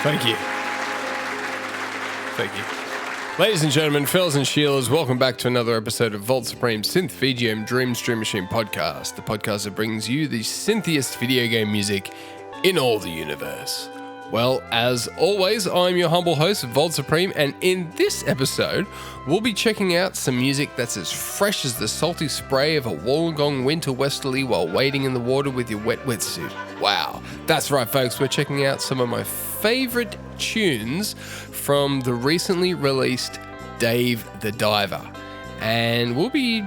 Thank you. Thank you. Ladies and gentlemen, fellas and Sheilas, welcome back to another episode of Voltz Supreme Synth VGM Dream Stream Machine podcast, the podcast that brings you the synthiest video game music in all the universe. Well, as always, I'm your humble host, Voltz Supreme, and in this episode, we'll be checking out some music that's as fresh as the salty spray of a Wollongong winter westerly while wading in the water with your wet wetsuit. Wow. That's right, folks. We're checking out some of my favorite tunes from the recently released Dave the Diver. And we'll be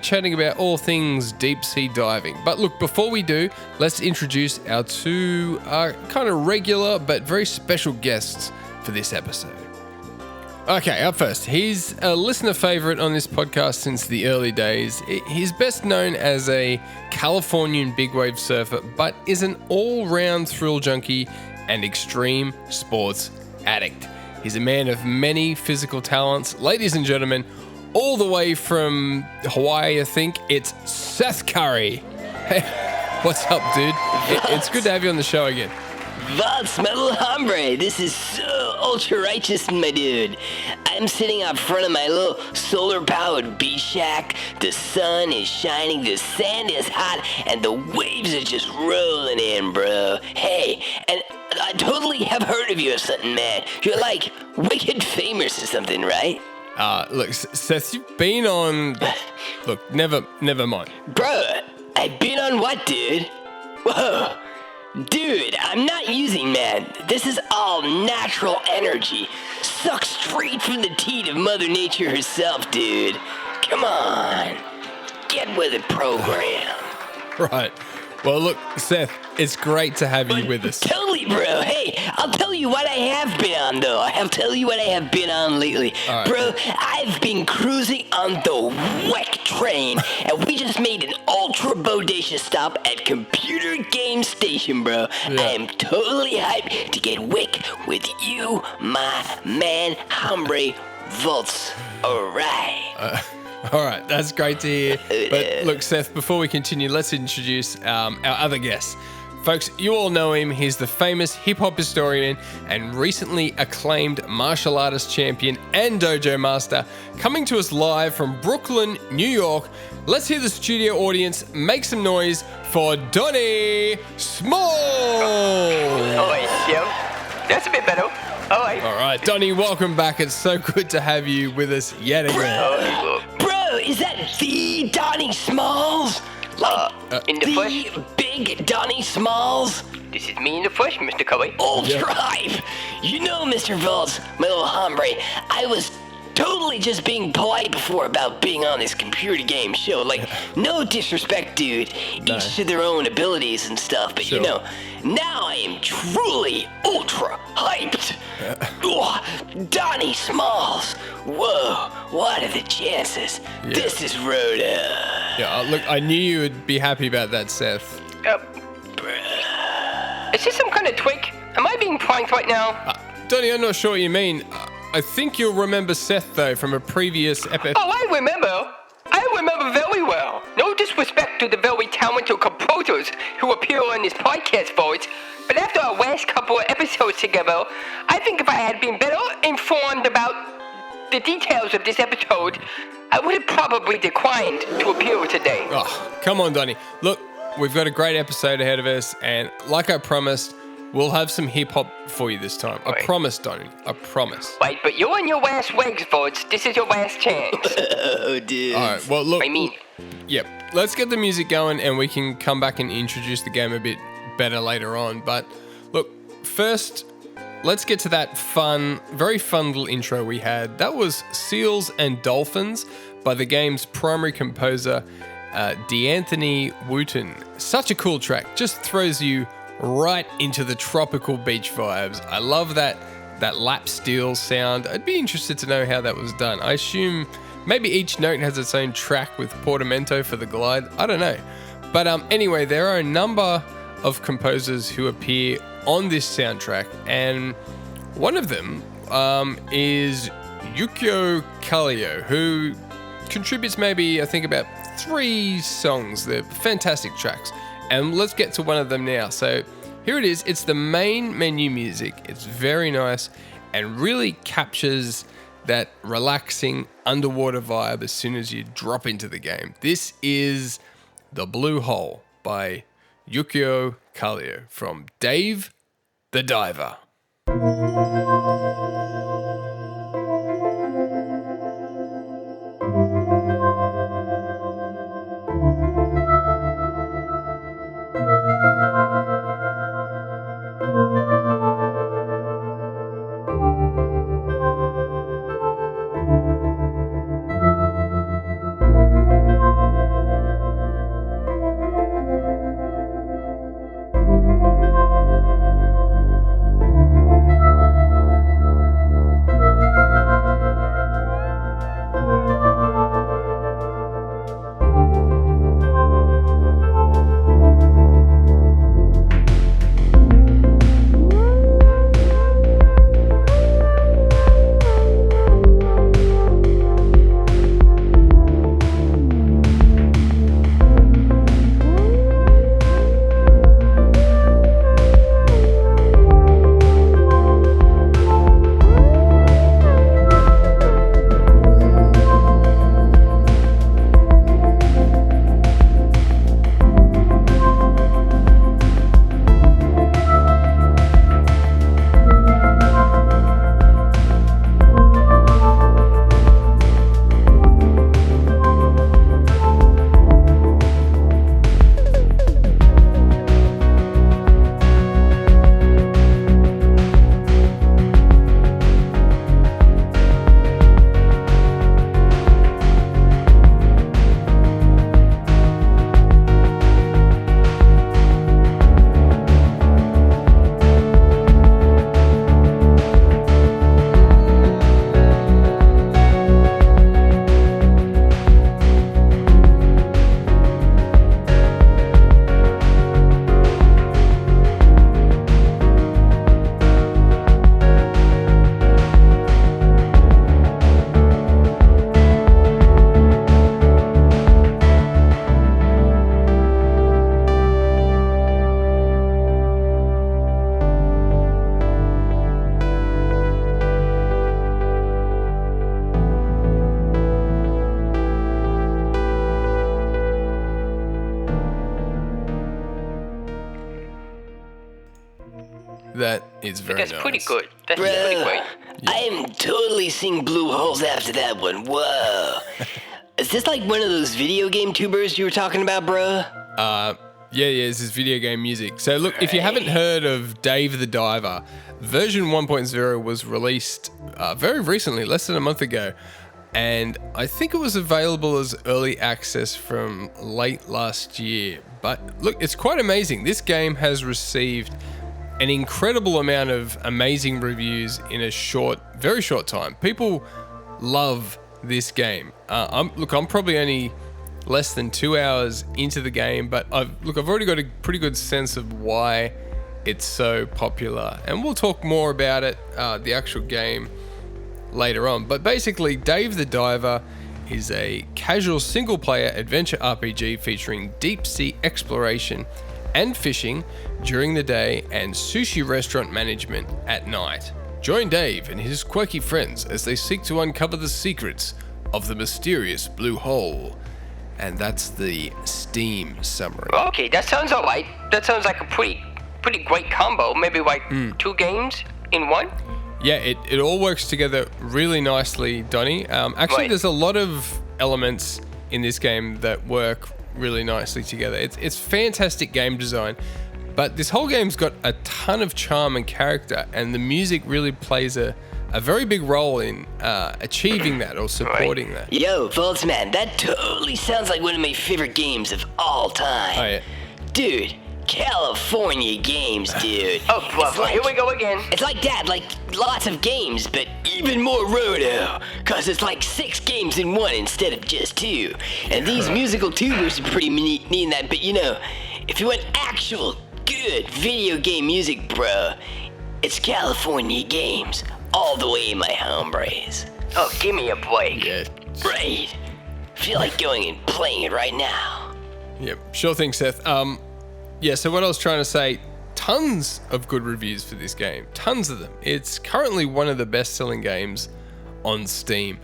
chatting about all things deep sea diving. But look, before we do, let's introduce our two kind of regular but very special guests for this episode. Okay, up first, he's a listener favorite on this podcast since the early days. He's best known as a Californian big wave surfer, but is an all-round thrill junkie and extreme sports addict. He's a man of many physical talents. Ladies and gentlemen, all the way from Hawaii, I think, it's Seth Curry. Hey, what's up, dude? It's good to have you on the show again. Voltz, my little hombre, this is so ultra-righteous, my dude. I'm sitting out front of my little solar-powered beach shack. The sun is shining, the sand is hot, and the waves are just rolling in, bro. Hey, and I totally have heard of you or something, man. You're like wicked famous or something, right? Look, Seth, you've been on... Look, never mind. Bro, I've been on what, dude? Whoa. Dude, I'm not using, man. This is all natural energy. Sucked straight from the teat of Mother Nature herself, dude. Come on. Get with the program. Right. Well, look, Seth, it's great to have you with us. Totally, bro. Hey, I'll tell you what I have been on, though. I'll tell you what I have been on lately. Right. Bro, I've been cruising on the WEC train, and we just made an ultra-bodacious stop at Computer Game Station, bro. Yeah. I am totally hyped to get WIC with you, my man, hombre, Voltz. All right. All right, that's great to hear. But look, Seth, before we continue, let's introduce our other guest. Folks, you all know him. He's the famous hip-hop historian and recently acclaimed martial artist champion and dojo master, coming to us live from Brooklyn, New York. Let's hear the studio audience make some noise for Donnie Smalls. Oh, yo. That's a bit better. All right, Donnie, welcome back. It's so good to have you with us yet again. Bro, is that the Donnie Smalls? In the flesh? Big Donnie Smalls? This is me in the flesh, Mr. Cully. Ultra hype! You know, Mr. Voltz, my little hombre, I was totally just being polite before about being on this computer game show. Like, no disrespect, dude. No. Each to their own abilities and stuff, but sure. You know, now I am truly ultra hyped. Donnie Smalls. Whoa, what are the chances? Yeah. This is Rhoda. Yeah, look, I knew you would be happy about that, Seth. Is this some kind of twig? Am I being pranked right now? Donnie, I'm not sure what you mean. I think you'll remember Seth, though, from a previous episode. Oh, I remember very well. No disrespect to the very talented composers who appear on this podcast, folks, but after our last couple of episodes together, I think if I had been better informed about the details of this episode, I would have probably declined to appear today. Oh, come on, Donnie. Look, we've got a great episode ahead of us, and like I promised, we'll have some hip-hop for you this time. I promise, Donnie. I promise. Wait, but you're on your last legs, folks. This is your last chance. Oh, dude. All right, well, look. Yep. Let's get the music going, and we can come back and introduce the game a bit better later on. But, look, first, let's get to that very fun little intro we had. That was Seals and Dolphins by the game's primary composer, D'Anthoni Wooten. Such a cool track. Just throws you right into the tropical beach vibes. I love that lap steel sound. I'd be interested to know how that was done. I assume maybe each note has its own track with portamento for the glide. I don't know. But anyway, there are a number of composers who appear on this soundtrack, and one of them is Jukio Kallio, who contributes maybe, I think, about 3 songs. They're fantastic tracks. And let's get to one of them now. So here it is. It's the main menu music. It's very nice and really captures that relaxing underwater vibe as soon as you drop into the game. This is The Blue Hole by Jukio Kallio from Dave the Diver. That is very nice. That's pretty good. That's Bruh, pretty great. I am totally seeing blue holes after that one. Whoa. Is this like one of those video game tubers you were talking about, bruh? Yeah, this is video game music. So look, if you haven't heard of Dave the Diver, version 1.0 was released very recently, less than a month ago. And I think it was available as early access from late last year. But look, it's quite amazing. This game has received an incredible amount of amazing reviews in a very short time. People love this game. I'm probably only less than 2 hours into the game, but I've already got a pretty good sense of why it's so popular. And we'll talk more about it, the actual game, later on. But basically, Dave the Diver is a casual single-player adventure RPG featuring deep-sea exploration and fishing during the day and sushi restaurant management at night. Join Dave and his quirky friends as they seek to uncover the secrets of the mysterious blue hole. And that's the Steam summary. Okay, that sounds alright. That sounds like a pretty great combo. Maybe like 2 games in one? Yeah, it all works together really nicely, Donnie. Actually, There's a lot of elements in this game that work really nicely together. It's fantastic game design, but this whole game's got a ton of charm and character, and the music really plays a very big role in achieving that or supporting that. Yo, Voltz man, that totally sounds like one of my favorite games of all time. Oh, yeah. Dude, California games, dude. Oh, brother, here we go again. It's like that, like lots of games, but even more roto. Cause it's like 6 games in one instead of just 2. And these musical tubers are pretty neat in that, but you know, if you want actual good video game music, bro, it's California games. All the way, my hombres. Oh, give me a break. Yeah. Right. Feel like going and playing it right now. Yep. Sure thing, Seth. Yeah, so what I was trying to say, tons of good reviews for this game. Tons of them. It's currently one of the best-selling games on Steam.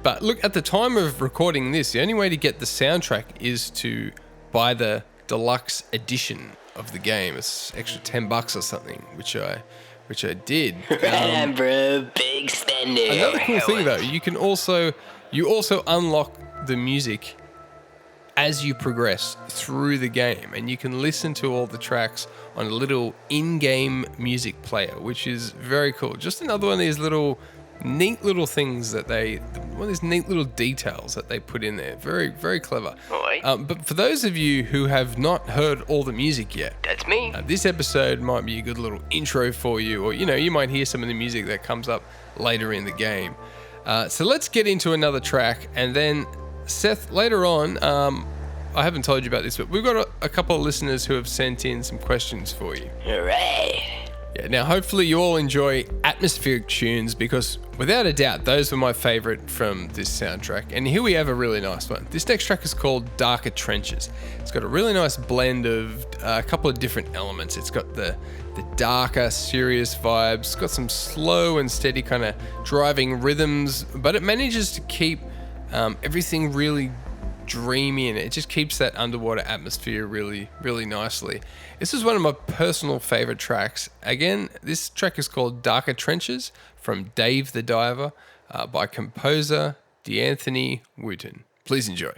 But look, at the time of recording this, the only way to get the soundtrack is to buy the deluxe edition of the game. It's extra $10 or something, which I did. Bro, big spender. Another cool thing though, you also unlock the music as you progress through the game, and you can listen to all the tracks on a little in-game music player, which is very cool. Just another one of these neat little things that one of these neat little details that they put in there. Very, very clever. But for those of you who have not heard all the music yet, That's me. this episode might be a good little intro for you, or you might hear some of the music that comes up later in the game. So let's get into another track, and then Seth, later on, I haven't told you about this, but we've got a couple of listeners who have sent in some questions for you. Hooray. Yeah, now hopefully you all enjoy atmospheric tunes, because without a doubt, those were my favorite from this soundtrack. And here we have a really nice one. This next track is called Darker Trenches. It's got a really nice blend of a couple of different elements. It's got the darker, serious vibes. It's got some slow and steady kind of driving rhythms, but it manages to keep everything really dreamy, and it just keeps that underwater atmosphere really, really nicely. This is one of my personal favorite tracks. Again, this track is called Darker Trenches from Dave the Diver by composer D'Anthoni Wooten. Please enjoy.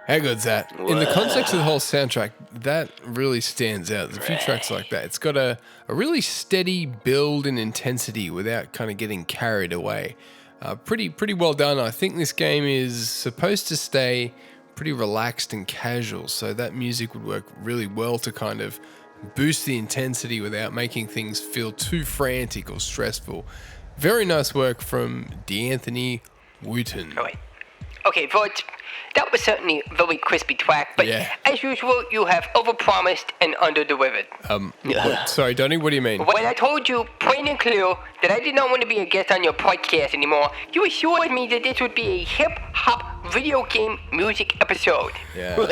How good's that? In the context of the whole soundtrack, that really stands out. There's a few tracks like that. It's got a really steady build in intensity without kind of getting carried away. Pretty well done. I think this game is supposed to stay pretty relaxed and casual, so that music would work really well to kind of boost the intensity without making things feel too frantic or stressful. Very nice work from D'Anthoni Wooten. All right. Okay, Voltz, that was certainly a very crispy track, but as usual, you have overpromised and underdelivered. Sorry, Donnie, what do you mean? When I told you plain and clear that I did not want to be a guest on your podcast anymore, you assured me that this would be a hip-hop video game music episode. Yeah. Bro,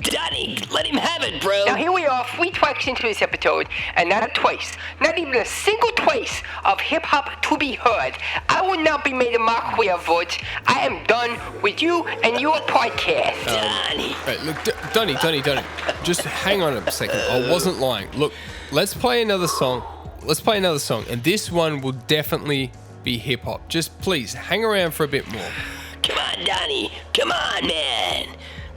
Donnie, let him have it, bro. Now here we are, 3 tracks into this episode, and not a twice, not even a single twice of hip-hop to be heard. I will not be made a mockery of, Voltz. I am done with you and your podcast. Donnie. Right, look, Donnie, just hang on a second. I wasn't lying. Look, let's play another song. And this one will definitely be hip-hop. Just please, hang around for a bit more. Come on, Donnie. Come on, man.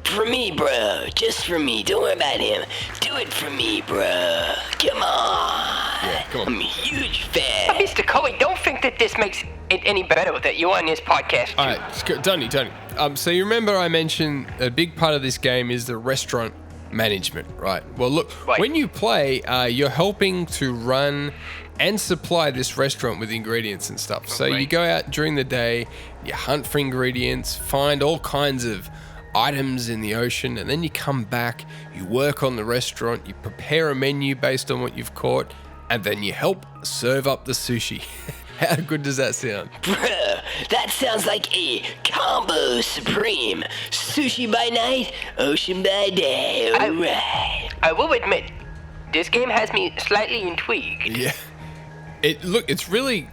For me, bro. Just for me. Don't worry about him. Do it for me, bro. Come on. Yeah, come on. I'm a huge fan. Mr. Curry, don't think that this makes it any better that you're on this podcast. All right, Donnie. So you remember I mentioned a big part of this game is the restaurant management, right? Well, look, when you play, you're helping to run and supply this restaurant with ingredients and stuff. So you go out during the day, you hunt for ingredients, find all kinds of items in the ocean, and then you come back, you work on the restaurant, you prepare a menu based on what you've caught, and then you help serve up the sushi. How good does that sound? Bro, that sounds like a combo supreme. Sushi by night, ocean by day. Alright. I will admit, this game has me slightly intrigued. Yeah. It's really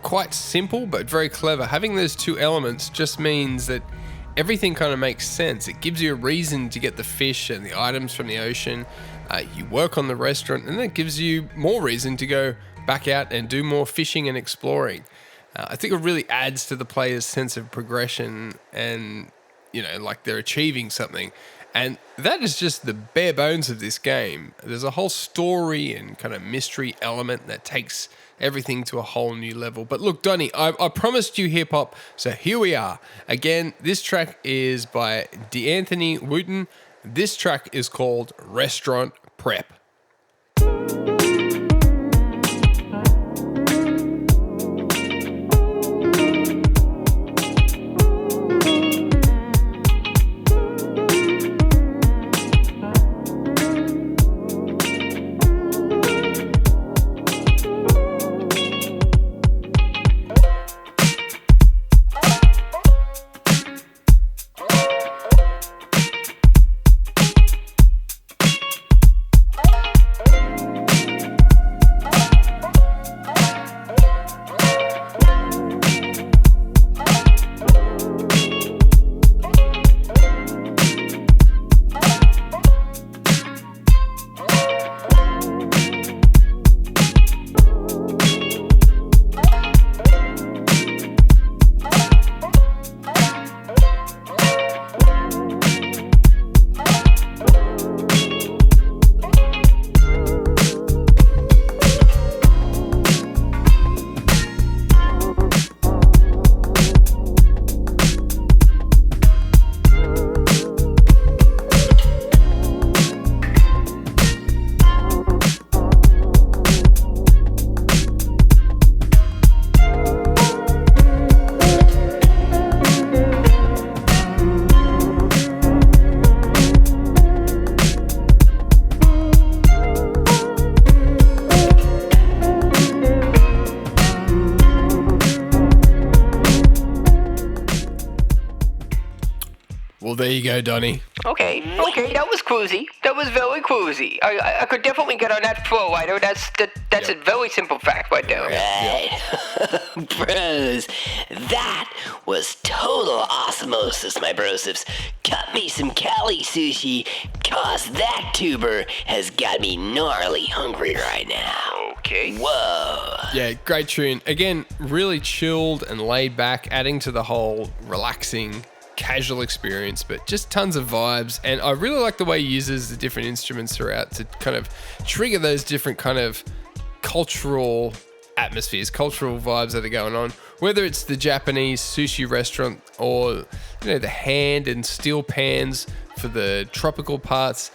quite simple, but very clever. Having those two elements just means that everything kind of makes sense. It gives you a reason to get the fish and the items from the ocean. You work on the restaurant, and that gives you more reason to go back out and do more fishing and exploring. I think it really adds to the player's sense of progression and, like they're achieving something. And that is just the bare bones of this game. There's a whole story and kind of mystery element that takes everything to a whole new level. But look, Donnie, I promised you hip-hop, so here we are. Again, this track is by D'Anthoni Wooten. This track is called Restaurant Prep. Well, there you go, Donnie. Okay, that was cruisy. That was very cruisy. I could definitely get on that flow. I know that's a very simple fact right there. Right. Bros, that was total osmosis, my brosives. Cut me some cali sushi, cause that tuber has got me gnarly hungry right now. Okay. Whoa. Yeah, great tune. Again, really chilled and laid back, adding to the whole relaxing, casual experience, but just tons of vibes. And I really like the way he uses the different instruments throughout to kind of trigger those different kind of cultural atmospheres, cultural vibes that are going on, whether it's the Japanese sushi restaurant or, the hand and steel pans for the tropical parts.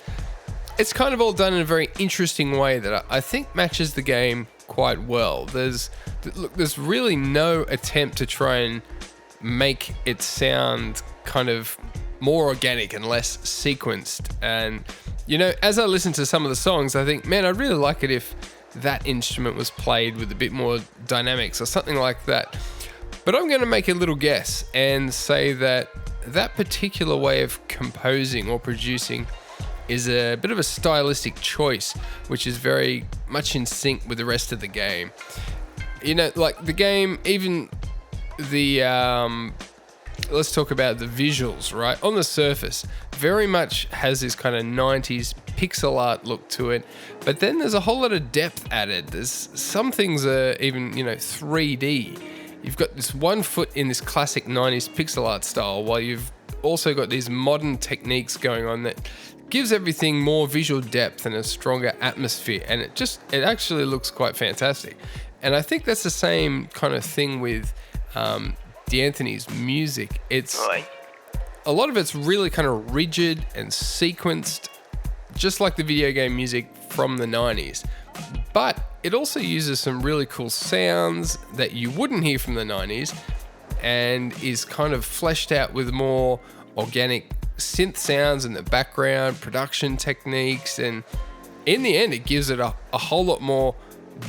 It's kind of all done in a very interesting way that I think matches the game quite well. There's really no attempt to try and make it sound kind of more organic and less sequenced. And, as I listen to some of the songs, I think, man, I'd really like it if that instrument was played with a bit more dynamics or something like that. But I'm going to make a little guess and say that that particular way of composing or producing is a bit of a stylistic choice, which is very much in sync with the rest of the game. You know, like the game, even the, let's talk about the visuals, right? On the surface, very much has this kind of 90s pixel art look to it, but then there's a whole lot of depth added. There's some things are even, 3D. You've got this one foot in this classic 90s pixel art style, while you've also got these modern techniques going on that gives everything more visual depth and a stronger atmosphere, and it actually looks quite fantastic. And I think that's the same kind of thing with D'Anthony's music. It's a lot of it's really kind of rigid and sequenced, just like the video game music from the 90s. But it also uses some really cool sounds that you wouldn't hear from the 90s, and is kind of fleshed out with more organic synth sounds in the background, production techniques, and in the end it gives it a whole lot more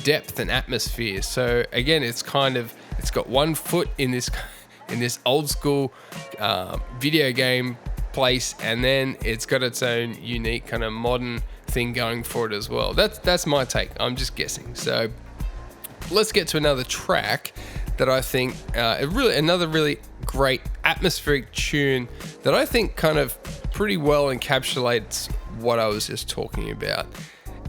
depth and atmosphere. So again, it's got one foot in this old school video game place, and then it's got its own unique kind of modern thing going for it as well. That's my take. I'm just guessing. So let's get to another track that I think another really great atmospheric tune that I think kind of pretty well encapsulates what I was just talking about.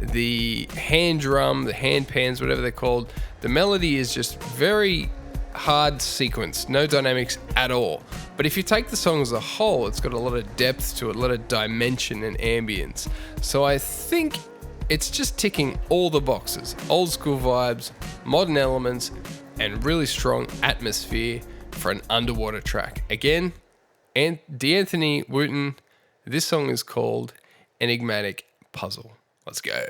The hand drum, the hand pans, whatever they're called, the melody is just very hard sequenced, no dynamics at all. But if you take the song as a whole, it's got a lot of depth to it, a lot of dimension and ambience. So I think it's just ticking all the boxes. Old school vibes, modern elements, and really strong atmosphere for an underwater track. Again, D'Anthoni Wooten, this song is called Enigmatic Puzzle. Let's go.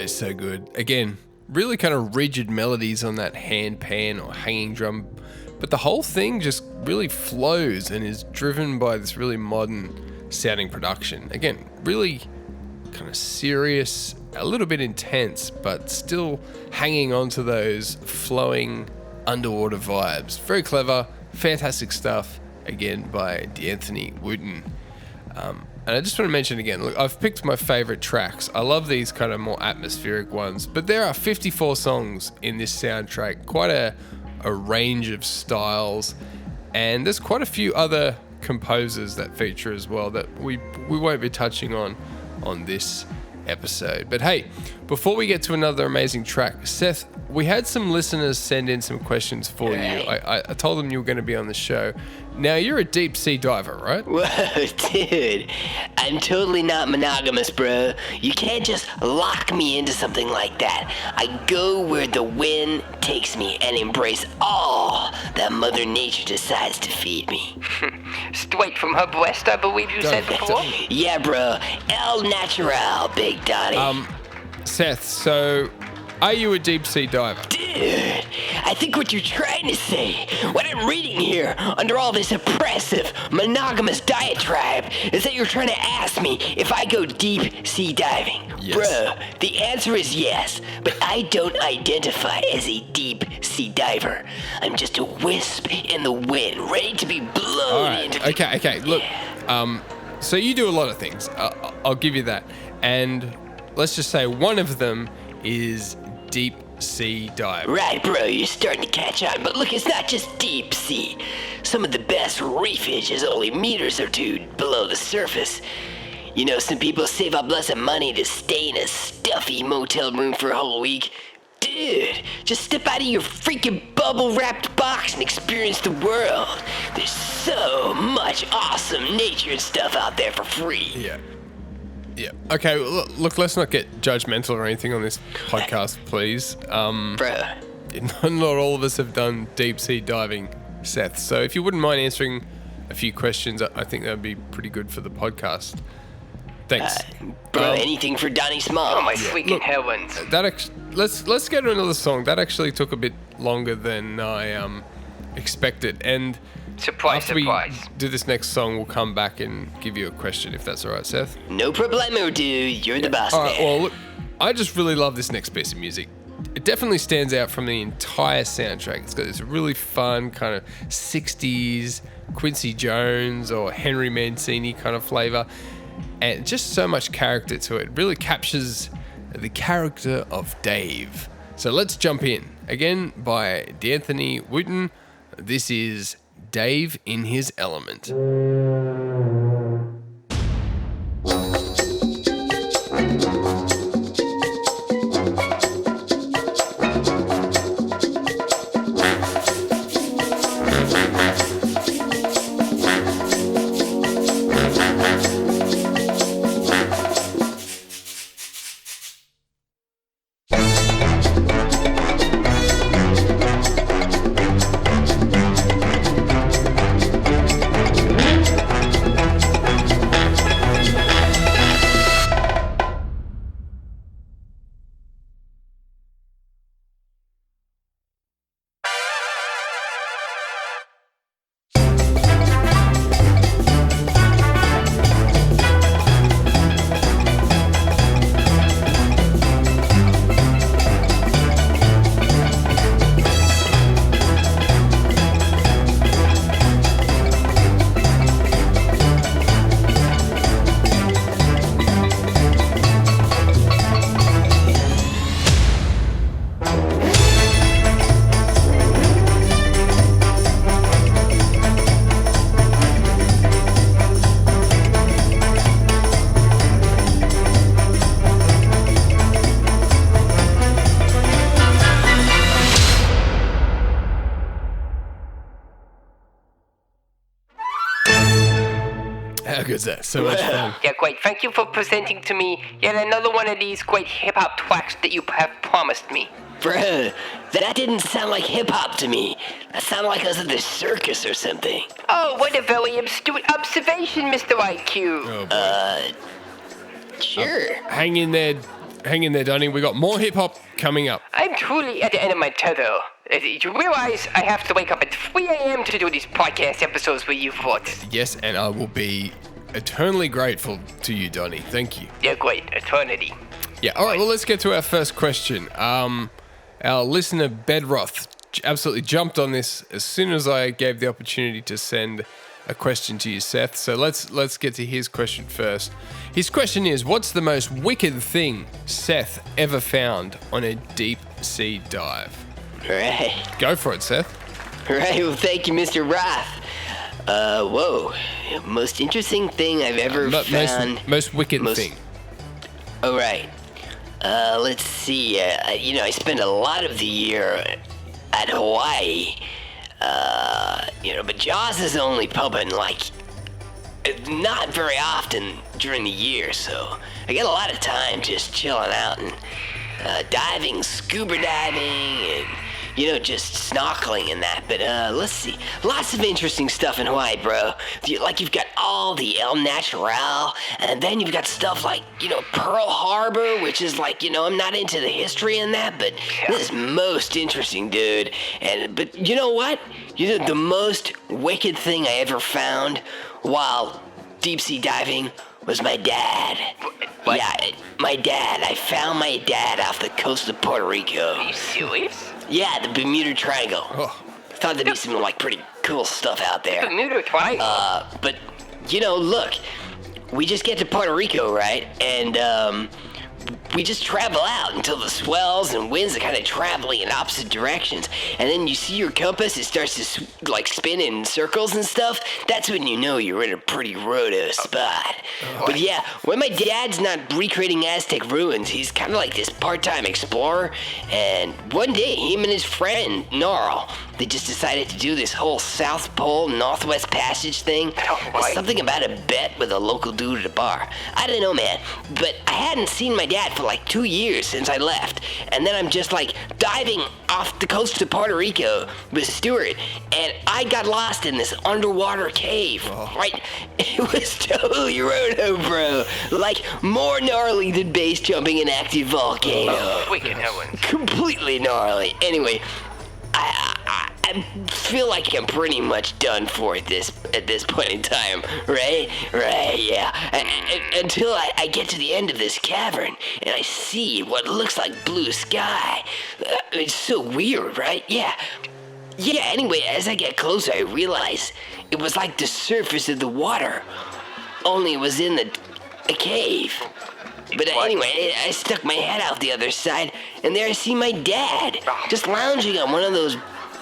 So good. Again, really kind of rigid melodies on that hand pan or hanging drum, but the whole thing just really flows and is driven by this really modern sounding production. Again, really kind of serious, a little bit intense, but still hanging on to those flowing underwater vibes. Very clever, fantastic stuff, again, by D'Anthoni Wooten. And I just want to mention again, look, I've picked my favorite tracks. I love these kind of more atmospheric ones, but there are 54 songs in this soundtrack, quite a range of styles, and there's quite a few other composers that feature as well that we won't be touching on this episode. But hey, before we get to another amazing track, Seth, we had some listeners send in some questions for you. I told them you were going to be on the show. Now, you're a deep sea diver, right? Whoa, dude. I'm totally not monogamous, bro. You can't just lock me into something like that. I go where the wind takes me and embrace all that Mother Nature decides to feed me. Straight from her breast, I believe you said before? Yeah, bro. El Natural, Big Donnie. Seth, so are you a deep sea diver? Dude, I think what you're trying to say, what I'm reading here under all this oppressive, monogamous diatribe, is that you're trying to ask me if I go deep sea diving. Yes. Bruh, the answer is yes, but I don't identify as a deep sea diver. I'm just a wisp in the wind, ready to be blown into the... Okay, look, so you do a lot of things, I'll give you that, and let's just say one of them is deep sea dive. Right, bro, you're starting to catch on. But look, it's not just deep sea. Some of the best reefage is only meters or two below the surface. You know, some people save up lots of money to stay in a stuffy motel room for a whole week. Dude, just step out of your freaking bubble-wrapped box and experience the world. There's so much awesome nature and stuff out there for free. Yeah. Okay, look, let's not get judgmental or anything on this podcast, please. Bruh. Not all of us have done deep sea diving, Seth. So if you wouldn't mind answering a few questions, I think that would be pretty good for the podcast. Thanks. Bro, anything for Donnie Smalls. Oh my freaking heavens. Let's get to another song. That actually took a bit longer than I expected. And Surprise. after we do this next song, we'll come back and give you a question, if that's all right, Seth. No problemo, dude. You're the boss All man. right, well, look, I just really love this next piece of music. It definitely stands out from the entire soundtrack. It's got this really fun kind of 60s Quincy Jones or Henry Mancini kind of flavor, and just so much character to it. It really captures the character of Dave. So let's jump in. Again, by D'Anthoni Wooten. This is Dave in His Element. How good is that? So much fun. Yeah, great. Thank you for presenting to me yet another one of these great hip-hop tracks that you have promised me. Bruh, that didn't sound like hip-hop to me. That sounded like I was at the circus or something. Oh, what a very astute observation, Mr. IQ. Oh, boy. Sure. Hang in there, Donnie. We got more hip hop coming up. I'm truly at the end of my tether. You realize I have to wake up at 3 a.m. to do these podcast episodes with you, Voltz. Yes, and I will be eternally grateful to you, Donnie. Thank you. Yeah, great. Eternity. Yeah. All right. Well, let's get to our first question. Our listener Bedroth absolutely jumped on this as soon as I gave the opportunity to send a question to you, Seth. So let's get to his question first. His question is, what's the most wicked thing Seth ever found on a deep sea dive? Right. Go for it, Seth. Right, well, thank you, Mr. Roth. Whoa. Most interesting thing I've ever found. Most wicked thing. All right. Let's see. I spend a lot of the year at Hawaii. But Jaws is only pumping not very often during the year, so I get a lot of time just chilling out and diving, scuba diving, and just snorkeling and that. But let's see, lots of interesting stuff in Hawaii, bro. You've got all the El Natural, and then you've got stuff like Pearl Harbor, which is I'm not into the history in that, but this is most interesting, dude. But you know what? The most wicked thing I ever found while deep sea diving was my dad. What? Yeah, my dad. I found my dad off the coast of Puerto Rico. Are you serious? Yeah, the Bermuda Triangle. Oh. Thought there'd be some pretty cool stuff out there. Bermuda Triangle. But look, we just get to Puerto Rico, right? And we just travel out until the swells and winds are kind of traveling in opposite directions. And then you see your compass, it starts to spin in circles and stuff. That's when you know you're in a pretty roto spot. But yeah, when my dad's not recreating Aztec ruins, he's kind of like this part-time explorer. And one day, him and his friend, Gnarl, they just decided to do this whole South Pole Northwest Passage thing. Right. Something about a bet with a local dude at a bar. I don't know, man, but I hadn't seen my dad for 2 years since I left. And then I'm just diving off the coast of Puerto Rico with Stuart, and I got lost in this underwater cave, right? It was totally roto, bro. More gnarly than base jumping an active volcano. Freaking heavens. Completely gnarly. Anyway, I feel like I'm pretty much done for at this point in time, right? Right, yeah. Until I get to the end of this cavern and I see what looks like blue sky. It's so weird, right? Yeah. Yeah, anyway, as I get closer, I realize it was like the surface of the water, only it was in a cave. But anyway, I stuck my head out the other side, and there I see my dad, just lounging on one of those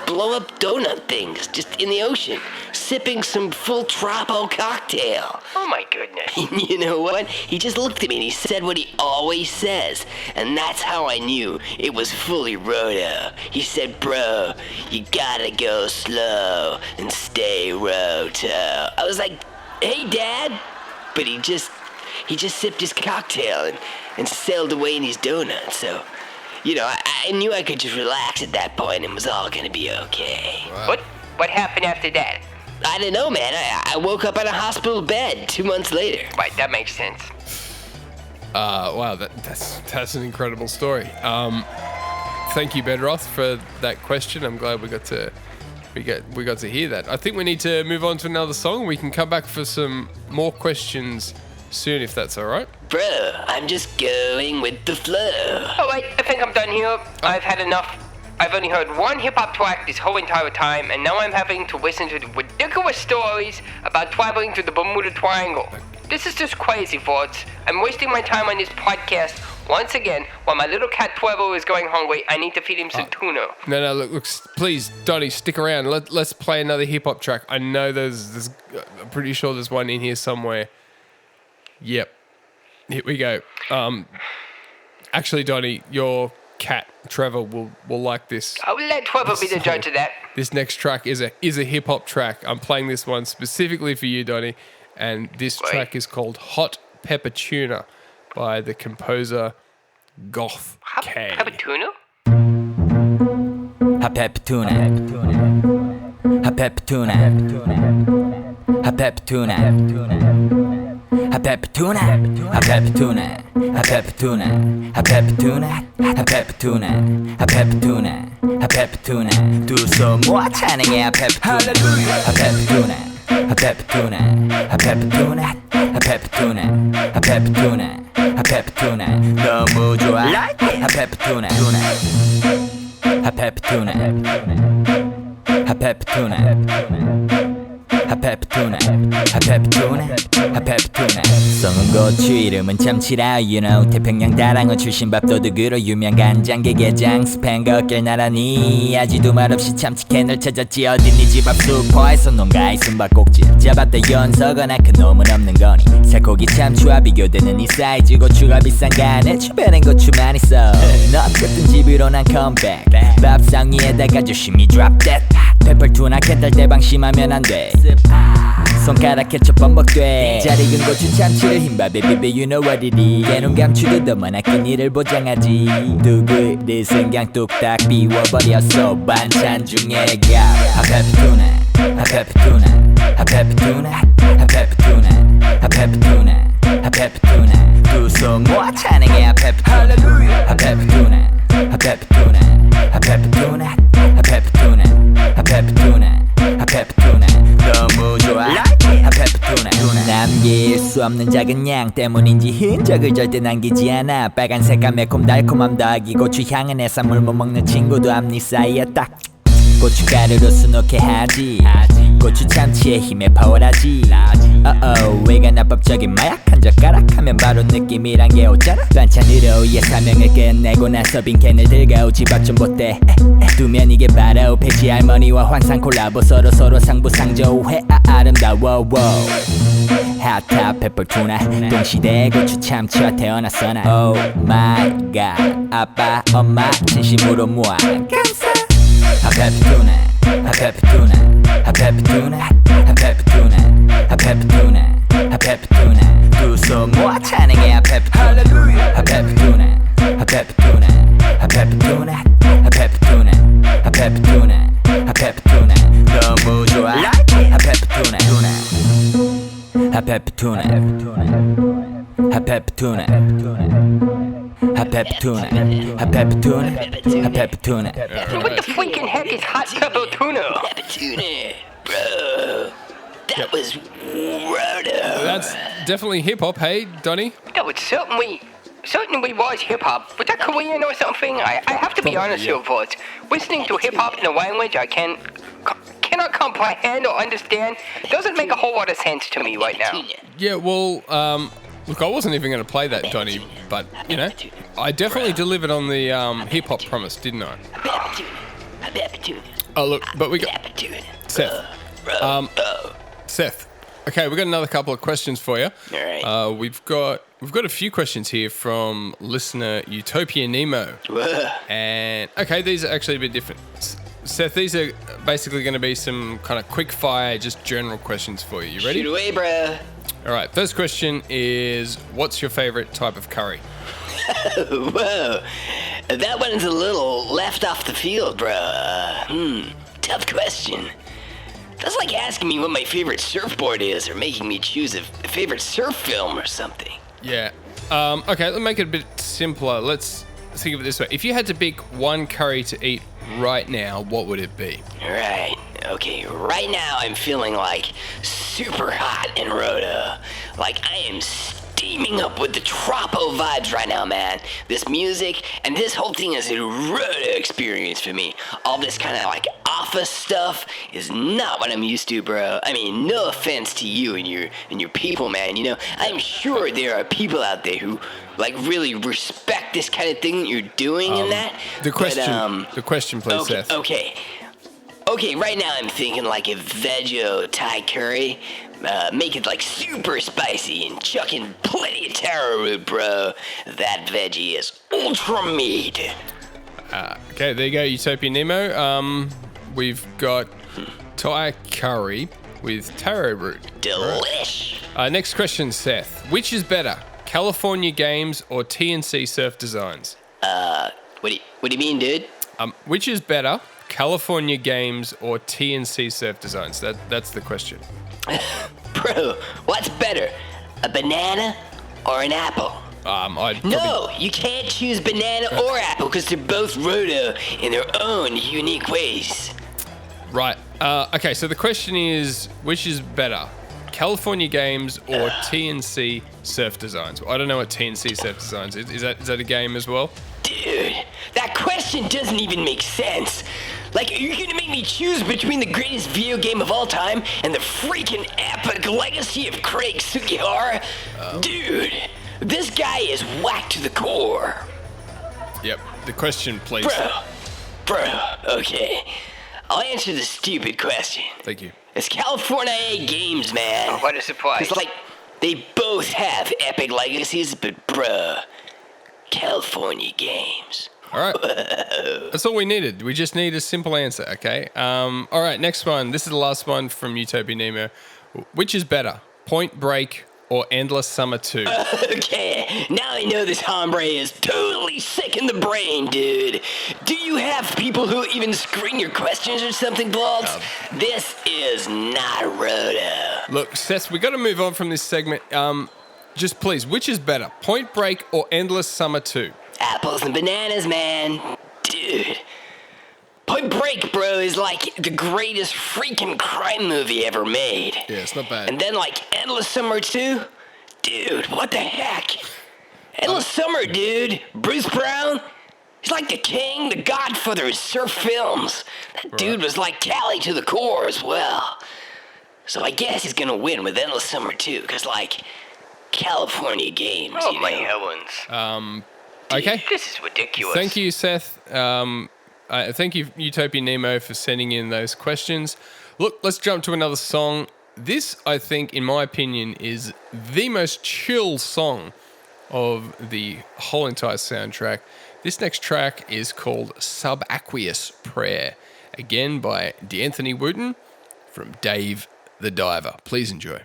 blow-up donut things, just in the ocean, sipping some full Trapo cocktail. Oh my goodness. You know what? He just looked at me and he said what he always says, and that's how I knew it was fully roto. He said, bro, you gotta go slow and stay roto. I was like, hey, Dad. But he just sipped his cocktail and sailed away in his donut, so... I knew I could just relax at that point and it was all gonna be okay. Wow. What happened after that? I don't know, man. I woke up in a hospital bed 2 months later. Right, that makes sense. Wow, that's an incredible story. Thank you, Bedroth, for that question. I'm glad we got to hear that. I think we need to move on to another song. We can come back for some more questions soon, if that's all right. Bro, I'm just going with the flow. All right, I think I'm done here. I've had enough. I've only heard one hip-hop track this whole entire time, and now I'm having to listen to the ridiculous stories about traveling to the Bermuda Triangle. This is just crazy, Voltz. I'm wasting my time on this podcast once again while my little cat Trevor is going hungry. I need to feed him some tuna. No, look, please, Donnie, stick around. Let's play another hip-hop track. I know there's I'm pretty sure there's one in here somewhere. Yep. Here we go. Actually, Donnie, your cat Trevor will like this. I'll let Trevor be the judge of that. This next track is a hip hop track. I'm playing this one specifically for you, Donnie, and this track is called Hot Pepper Tuna by the composer Gogh.K. Have a tuna? Hot pepper tuna. Hot pepper tuna. Hot pepper tuna. Hot pepper tuna. Hot pepper tuna. Hot pepper tuna. Hot pepper tuna. Hot pepper tuna. Hot pepper tuna. Hot pepper tuna. Do some more chanting, hot pepper tuna. Hot pepper tuna. Hot pepper tuna. Hot pepper tuna. Hot pepper tuna. Hot pepper tuna. Hot pepper tuna. 너무 좋아. Hot pepper tuna. Hot pepper tuna. Hot pepper tuna. Hot 핫페프투나 핫페프투나 핫페프투나 성은 고추 이름은 참치라 you know 태평양 다랑어 출신 밥도둑으로 유명 간장게 게장 스팸 걷길 나란히 아지도 말없이 참치 캔을 찾았지 어딨니 집 앞 슈퍼에서 농가에 숨바꼭질 잡았다 연서거나 그 놈은 없는 거니 살코기 참치와 비교되는 이 사이즈 고추가 비싼 간에 주변엔 고추만 있어 너 같은 집으로 난 컴백 밥상 위에다가 조심히 drop that 페퍼투나 캔들 때 방심하면 안돼 손가락 케첩 범벅돼 잘 익은 고추 참치를 흰밥에 비벼 you know what it is 깨놓은 감추도 더 많았긴 이를 보장하지 누구를 생각 뚝딱 비워버렸어 반찬 중에 값 핫페프투나 핫페프투나 핫페프투나 핫페프투나 핫페프투나 핫페프투나 두 손 모아 찬양해 핫페프투나 핫페프투나 핫페프투나 핫페프투나 핫페프투나 핫페프투나 핫페프투나 너무 좋아 핫페프투나 남길 수 없는 작은 양 때문인지 흔적을 절대 남기지 않아 빨간색과 매콤달콤함 더하기 고추향은 해산물 못 먹는 친구도 앞니 사이에 딱 고춧가루로 수놓게 하지 고추 참치의 힘에 파워라지 외관 합법적인 마약 한 젓가락 하면 바로 느낌이란 게 오잖아 반찬으로 예사명을 끝내고 나서 빈캔을 들고 집 앞 좀 보대 두면 이게 바로 배지 할머니와 환상 콜라보 서로 상부상조해 아름다워 핫핫 페퍼투나 동시대 고추 참치와 태어났어 나 Oh my god 아빠 엄마 진심으로 모아 감사 핫페프투나 핫페프투나 핫페프투나 핫페프투나 핫페프투나 핫페프투나 두 손 모아 찬양해 핫페프투나 핫페프투나 핫페프투나 핫페프투나 핫페프투나 핫페프투나 핫페프투나 너무 좋아 핫페프투나 핫페프투나 핫페프투나 핫페프투나 핫페프투나 핫페프투나 What the freaking heck is hot pepper tuna? Tuna, bro. That was roto. That's definitely hip hop. Hey, Donnie. No, it certainly was hip hop. Was that Korean or something? I have to be honest here, Voltz. Listening to hip hop in a language I cannot comprehend or understand doesn't make a whole lot of sense to me right now. Yeah, well, look, I wasn't even going to play that, Donnie, but you know, I definitely delivered on the hip hop promise, didn't I? Oh, look, but we got Seth. Seth. Okay, we've got another couple of questions for you. All right. We've got a few questions here from listener Utopia Nemo. Whoa. And okay, these are actually a bit different. Seth, these are basically going to be some kind of quick fire, just general questions for you. You ready? Shoot away, bro. All right. First question is, what's your favorite type of curry? Whoa. That one's a little left off the field, bro. Tough question. That's like asking me what my favorite surfboard is or making me choose a favorite surf film or something. Yeah. Okay, let's make it a bit simpler. Let's think of it this way. If you had to pick one curry to eat right now, what would it be? Right. Okay, right now I'm feeling like super hot and roto. Like I am steaming up with the Tropo vibes right now, man. This music and this whole thing is a roto experience for me. All this kind of like office stuff is not what I'm used to, bro. I mean, no offense to you and your people, man. You know, I'm sure there are people out there who like really respect this kind of thing that you're doing and that. The question, please, okay, Seth. Okay, right now I'm thinking like a veggie Thai curry. Make it like super spicy and chuck in plenty of taro root, bro. That veggie is ultra meat. Okay, there you go, Utopia Nemo. We've got Thai curry with taro root. Delish. Next question, Seth. Which is better, California Games or TNC Surf Designs? What do you mean, dude? Which is better, California Games or TNC Surf Designs? That's the question. Bro, what's better, a banana or an apple? No, you can't choose banana or apple because they're both roto in their own unique ways. Right. Okay, so the question is, which is better, California Games or TNC Surf Designs? Well, I don't know what TNC Surf Designs is. Is that a game as well? Dude, that question doesn't even make sense. Like, are you gonna make me choose between the greatest video game of all time and the freaking epic legacy of Craig Sugihara? Dude, this guy is whacked to the core. Yep. The question, please. Bro, okay. I'll answer the stupid question. Thank you. It's California Games, man. Oh, what a surprise. It's like, they both have epic legacies, but bruh, California Games. All right. That's all we needed. We just need a simple answer, okay? All right, next one. This is the last one from Utopia Nemo. Which is better, Point Break or Endless Summer 2? Okay, now I know this hombre is totally sick in the brain, dude. Do you have people who even screen your questions or something, Voltz? This is not Roto. Look, Seth, we got to move on from this segment. Just please, which is better, Point Break or Endless Summer 2? Apples and bananas, man. Dude. Point Break, bro, is like the greatest freaking crime movie ever made. Yeah, it's not bad. And then like Endless Summer 2? Dude, what the heck? Endless Summer, dude. Bruce Brown? He's like the king, the godfather of surf films. That dude was like cali to the core as well. So I guess he's gonna win with Endless Summer 2, because like, California Games, Oh, you my know? heavens. Okay. This is ridiculous. Thank you, Seth. Thank you, Utopia Nemo, for sending in those questions. Look, let's jump to another song. This, I think, in my opinion, is the most chill song of the whole entire soundtrack. This next track is called Subaqueous Prayer, again by D'Anthoni Wooten from Dave the Diver. Please enjoy.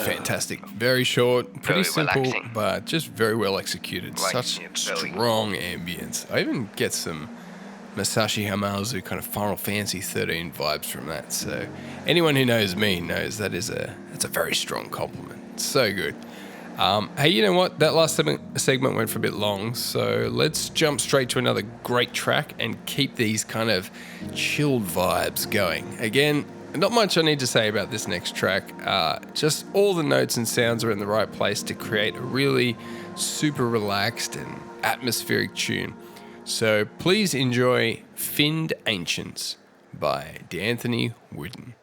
Fantastic. Very short, pretty Very simple, relaxing. but just very well executed. Right, Such yeah, very- strong ambience. I even get some Masashi Hamauzu kind of Final Fantasy 13 vibes from that. So anyone who knows me knows that's a very strong compliment. So good. Hey, you know what? That last segment went for a bit long, so let's jump straight to another great track and keep these kind of chilled vibes going. Again, not much I need to say about this next track. Just all the notes and sounds are in the right place to create a really super relaxed and atmospheric tune. So please enjoy Finned Ancients by D'Anthoni Wooten.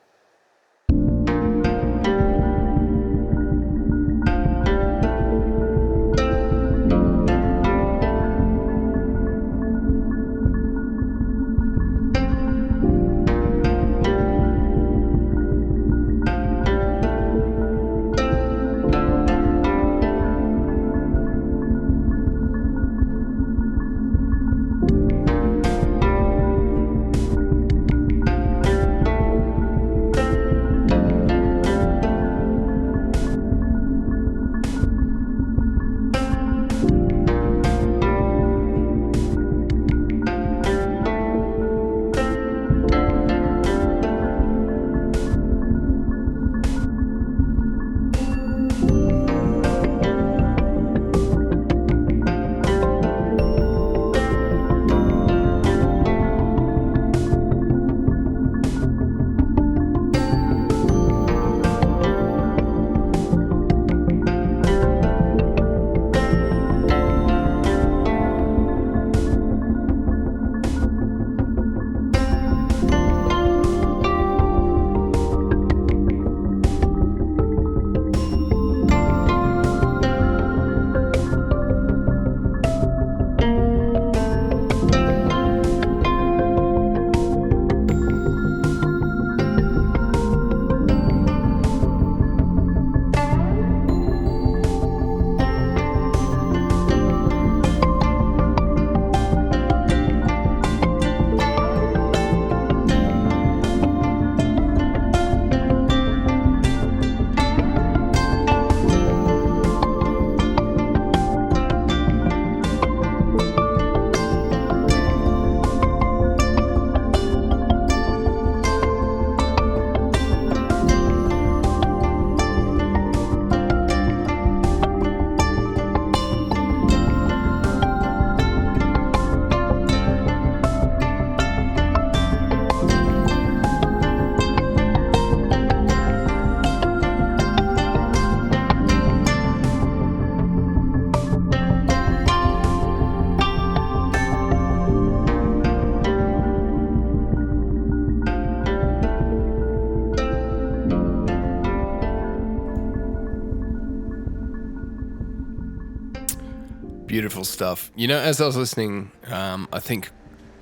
beautiful stuff. You know, as I was listening, I think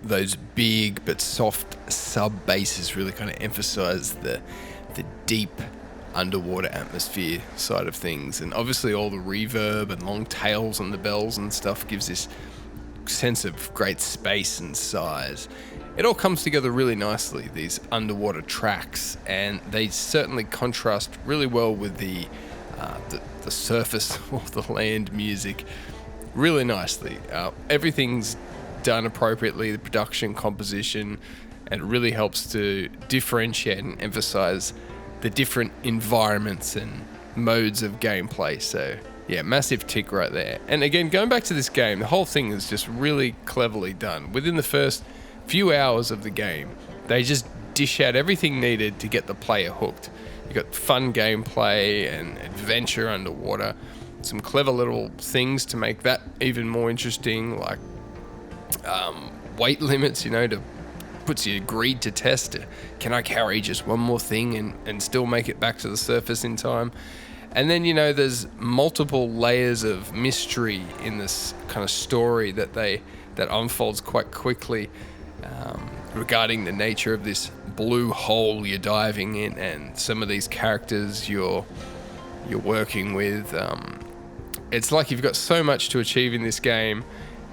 those big but soft sub basses really kind of emphasize the deep underwater atmosphere side of things, and obviously all the reverb and long tails on the bells and stuff gives this sense of great space and size. It all comes together really nicely, these underwater tracks, and they certainly contrast really well with the surface or the land music really nicely. Everything's done appropriately, the production, composition, and it really helps to differentiate and emphasize the different environments and modes of gameplay. So yeah, massive tick right there. And again, going back to this game, the whole thing is just really cleverly done. Within the first few hours of the game, they just dish out everything needed to get the player hooked. You got fun gameplay and adventure underwater, some clever little things to make that even more interesting, like weight limits, you know, to puts your greed to test. Can I carry just one more thing and still make it back to the surface in time? And then, you know, there's multiple layers of mystery in this kind of story that unfolds quite quickly, regarding the nature of this blue hole you're diving in and some of these characters you're working with. It's like you've got so much to achieve in this game,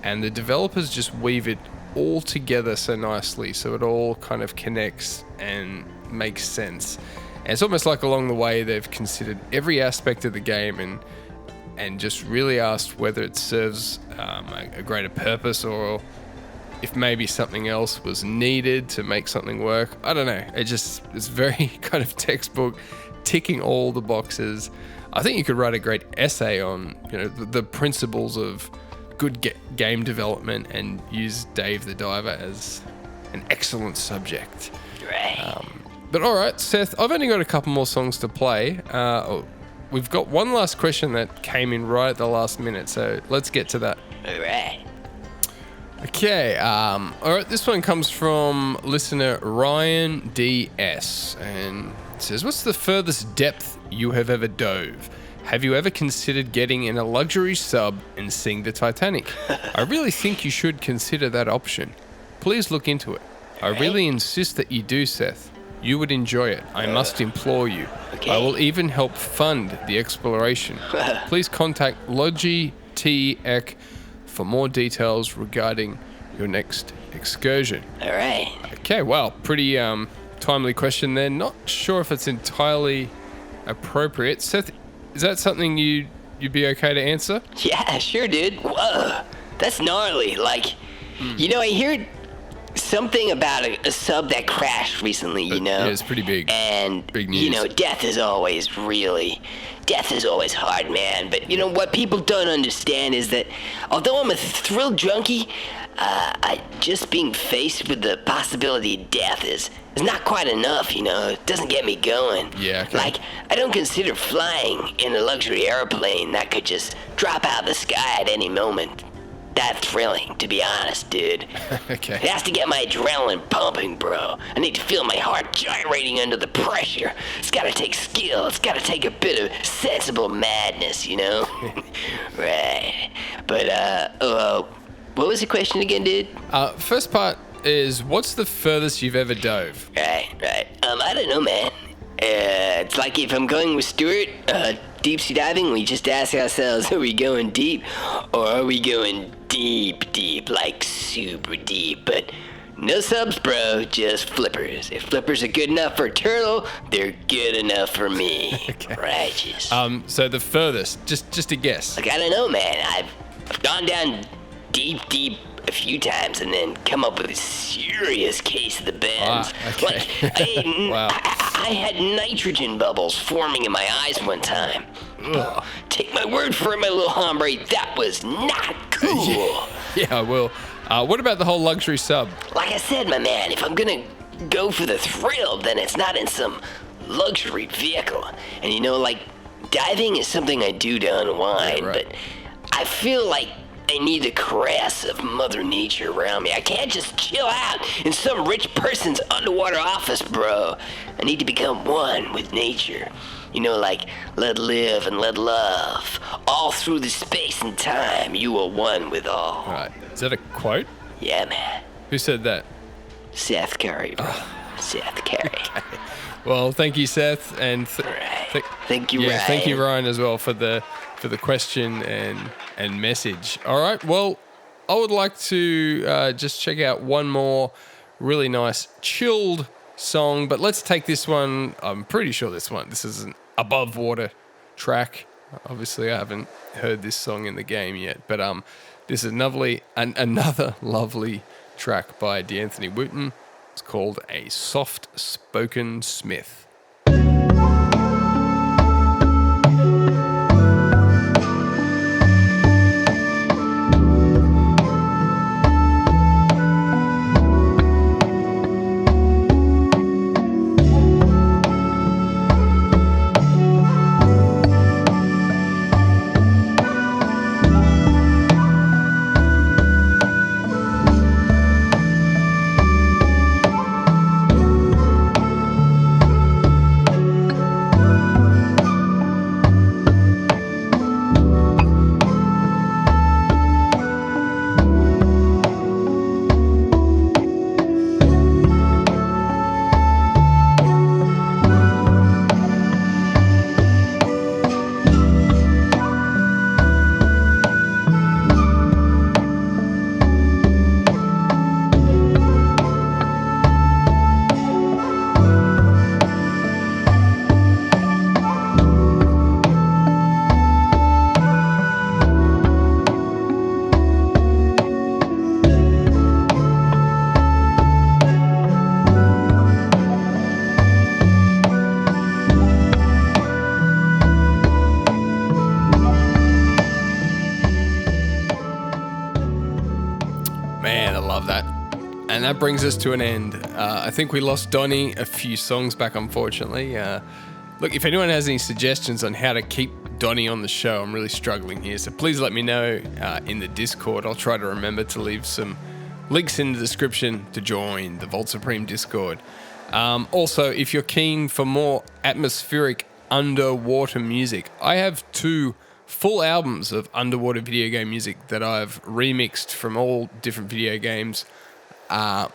and the developers just weave it all together so nicely, so it all kind of connects and makes sense. And it's almost like along the way they've considered every aspect of the game and just really asked whether it serves a greater purpose, or if maybe something else was needed to make something work. I don't know. It's very kind of textbook, ticking all the boxes. I think you could write a great essay on, you know, the principles of good game development and use Dave the Diver as an excellent subject. Right. But all right, Seth, I've only got a couple more songs to play. We've got one last question that came in right at the last minute, so let's get to that. All right. Okay, all right, this one comes from listener Ryan DS, and it says, what's the furthest depth you have ever dove? Have you ever considered getting in a luxury sub and seeing the Titanic? I really think you should consider that option. Please look into it. I really insist that you do, Seth. You would enjoy it. I must implore you. Okay. I will even help fund the exploration. Please contact Logitech for more details regarding your next excursion. All right. Okay, well, pretty timely question there. Not sure if it's entirely appropriate. Seth, is that something you'd be okay to answer? Yeah, sure, dude. Whoa, that's gnarly. Like, you know, I heard something about a sub that crashed recently, you know? Yeah, it's pretty big. And, big news. you know, death is always hard, man. But, you know, what people don't understand is that although I'm a thrill junkie, just being faced with the possibility of death is not quite enough, you know? It doesn't get me going. Yeah, okay. Like, I don't consider flying in a luxury airplane that could just drop out of the sky at any moment that thrilling, to be honest, dude. Okay. It has to get my adrenaline pumping, bro. I need to feel my heart gyrating under the pressure. It's gotta take skill. It's gotta take a bit of sensible madness, you know? Right. But, what was the question again, dude? First part is, what's the furthest you've ever dove? Right. I don't know, man. It's like if I'm going with Stuart, deep sea diving, we just ask ourselves, are we going deep or are we going deep, like super deep? But no subs, bro, just flippers. If flippers are good enough for a turtle, they're good enough for me. Okay. Righteous. So the furthest, just a guess. Like, I don't know, man. I've gone down deep a few times and then come up with a serious case of the bends. Okay. Like, Wow. I had nitrogen bubbles forming in my eyes one time. Ugh. Take my word for it, my little hombre, that was not cool. Yeah, I will. What about the whole luxury sub? Like I said, my man, if I'm gonna go for the thrill, then it's not in some luxury vehicle. And you know, like, diving is something I do to unwind, Yeah, right. but I feel like I need the caress of Mother Nature around me. I can't just chill out in some rich person's underwater office, bro. I need to become one with nature. You know, like, let live and let love. All through the space and time, you are one with all. All right. Is that a quote? Yeah, man. Who said that? Seth Curry, bro. Seth Curry. Well, thank you, Seth, and Thank you, Ryan. thank you, Ryan, as well for the question and message. All right. Well, I would like to just check out one more really nice chilled song, but let's take this one. I'm pretty sure this is an above water track. Obviously, I haven't heard this song in the game yet, but this is another lovely track by D'Anthoni Wooten. It's called A Soft Spoken Smith. And that brings us to an end. I think we lost Donnie a few songs back, unfortunately. Look, if anyone has any suggestions on how to keep Donnie on the show, I'm really struggling here. So please let me know in the Discord. I'll try to remember to leave some links in the description to join the Voltz Supreme Discord. Also, if you're keen for more atmospheric underwater music, I have 2 full albums of underwater video game music that I've remixed from all different video games. I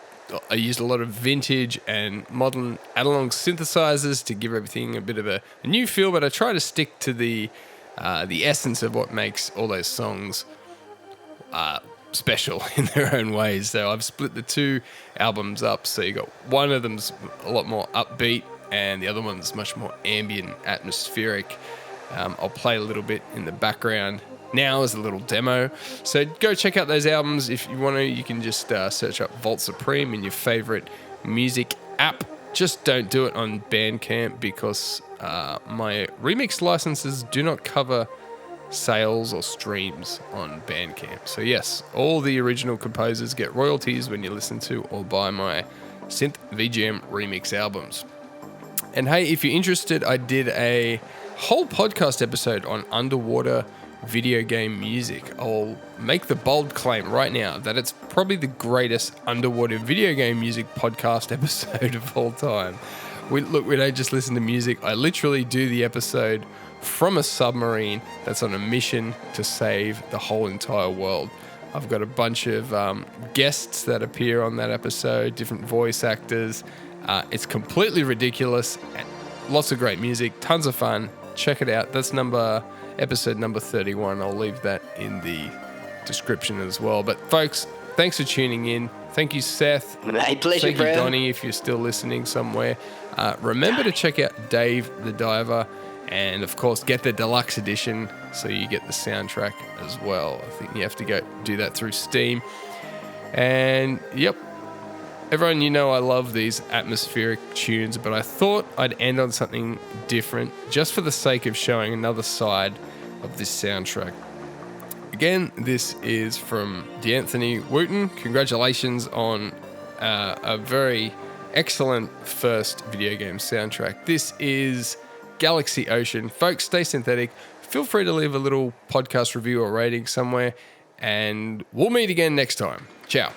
used a lot of vintage and modern analog synthesizers to give everything a bit of a new feel, but I try to stick to the essence of what makes all those songs special in their own ways. So I've split the 2 albums up. So you got one of them's a lot more upbeat, and the other one's much more ambient, atmospheric. I'll play a little bit in the background now as a little demo. So go check out those albums if you want to. You can just search up Voltz Supreme in your favorite music app. Just don't do it on Bandcamp because my remix licenses do not cover sales or streams on Bandcamp. So yes, all the original composers get royalties when you listen to or buy my Synth VGM remix albums. And hey, if you're interested, I did a whole podcast episode on underwater video game music. I'll make the bold claim right now that it's probably the greatest underwater video game music podcast episode of all time. We don't just listen to music. I literally do the episode from a submarine that's on a mission to save the whole entire world. I've got a bunch of guests that appear on that episode, different voice actors. It's completely ridiculous. Lots of great music, tons of fun. Check it out. That's episode number 31. I'll leave that in the description as well. But folks, thanks for tuning in. Thank you, Seth. My pleasure, Thank you, Donnie, if you're still listening somewhere. Remember to check out Dave the Diver, and of course get the deluxe edition so you get the soundtrack as well. I think you have to go do that through Steam. And yep, everyone, you know I love these atmospheric tunes, but I thought I'd end on something different just for the sake of showing another side of this soundtrack. Again, this is from D'Anthoni Wooten. Congratulations on a very excellent first video game soundtrack. This is Galaxy Ocean. Folks, stay synthetic. Feel free to leave a little podcast review or rating somewhere, and we'll meet again next time. Ciao.